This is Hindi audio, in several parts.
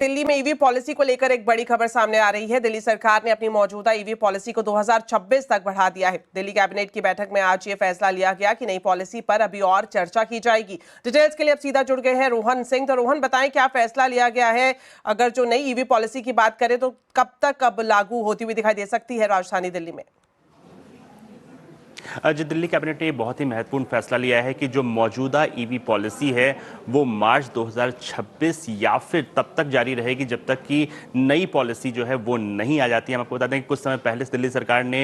दिल्ली में ईवी पॉलिसी को लेकर एक बड़ी खबर सामने आ रही है। दिल्ली सरकार ने अपनी मौजूदा ईवी पॉलिसी को 2026 तक बढ़ा दिया है। दिल्ली कैबिनेट की बैठक में आज ये फैसला लिया गया कि नई पॉलिसी पर अभी और चर्चा की जाएगी। डिटेल्स के लिए अब सीधा जुड़ गए हैं रोहन सिंह। तो रोहन, बताएं क्या फैसला लिया गया है। अगर जो नई ईवी पॉलिसी की बात करें तो कब तक अब लागू होती हुई दिखाई दे सकती है राजधानी दिल्ली में? आज दिल्ली कैबिनेट ने बहुत ही महत्वपूर्ण फैसला लिया है कि जो मौजूदा ईवी पॉलिसी है वो मार्च 2026 या फिर तब तक जारी रहेगी जब तक कि नई पॉलिसी जो है वो नहीं आ जाती है। हम आपको बता दें कि कुछ समय पहले दिल्ली सरकार ने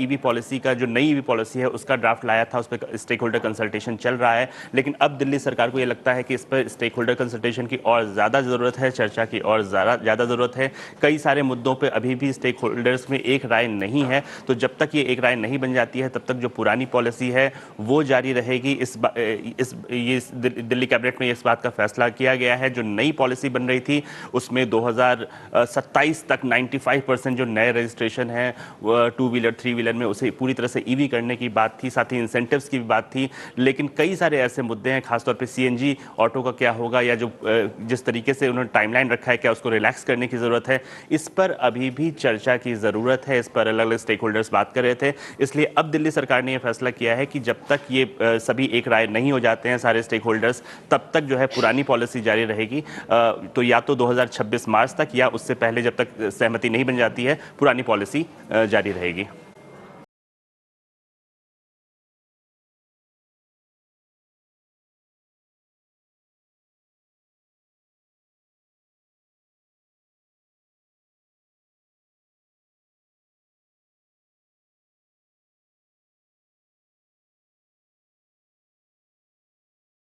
ईवी पॉलिसी का जो नई ईवी पॉलिसी है उसका ड्राफ्ट लाया था, उस पर स्टेक होल्डर कंसल्टेशन चल रहा है। लेकिन अब दिल्ली सरकार को ये लगता है कि इस पर स्टेक होल्डर कंसल्टेशन की और ज़्यादा ज़रूरत है, चर्चा की और ज़्यादा ज़रूरत है। कई सारे मुद्दों पर अभी भी स्टेक होल्डर्स में एक राय नहीं है, तो जब तक ये एक राय नहीं बन जाती है तब तक जो पुरानी पॉलिसी है वो जारी रहेगी। ये दिल्ली कैबिनेट में इस बात का फैसला किया गया है। जो नई पॉलिसी बन रही थी उसमें 2027 तक 95% जो नए रजिस्ट्रेशन है टू व्हीलर थ्री व्हीलर में उसे पूरी तरह से ईवी करने की बात थी, साथ ही इंसेंटिव्स की भी बात थी। लेकिन कई सारे ऐसे मुद्दे हैं, खासतौर पे सीएनजी ऑटो का क्या होगा, या जो जिस तरीके से उन्होंने टाइमलाइन रखा है क्या उसको रिलैक्स करने की ज़रूरत है, इस पर अभी भी चर्चा की ज़रूरत है। इस पर अलग अलग स्टेक होल्डर्स बात कर रहे थे। इसलिए अब दिल्ली सरकार ने यह फैसला किया है कि जब तक ये सभी एक राय नहीं हो जाते हैं सारे स्टेक होल्डर्स, तब तक जो है पुरानी पॉलिसी जारी रहेगी। तो या तो 2026 मार्च तक या उससे पहले जब तक सहमति नहीं बन जाती है पुरानी पॉलिसी जारी रहेगी।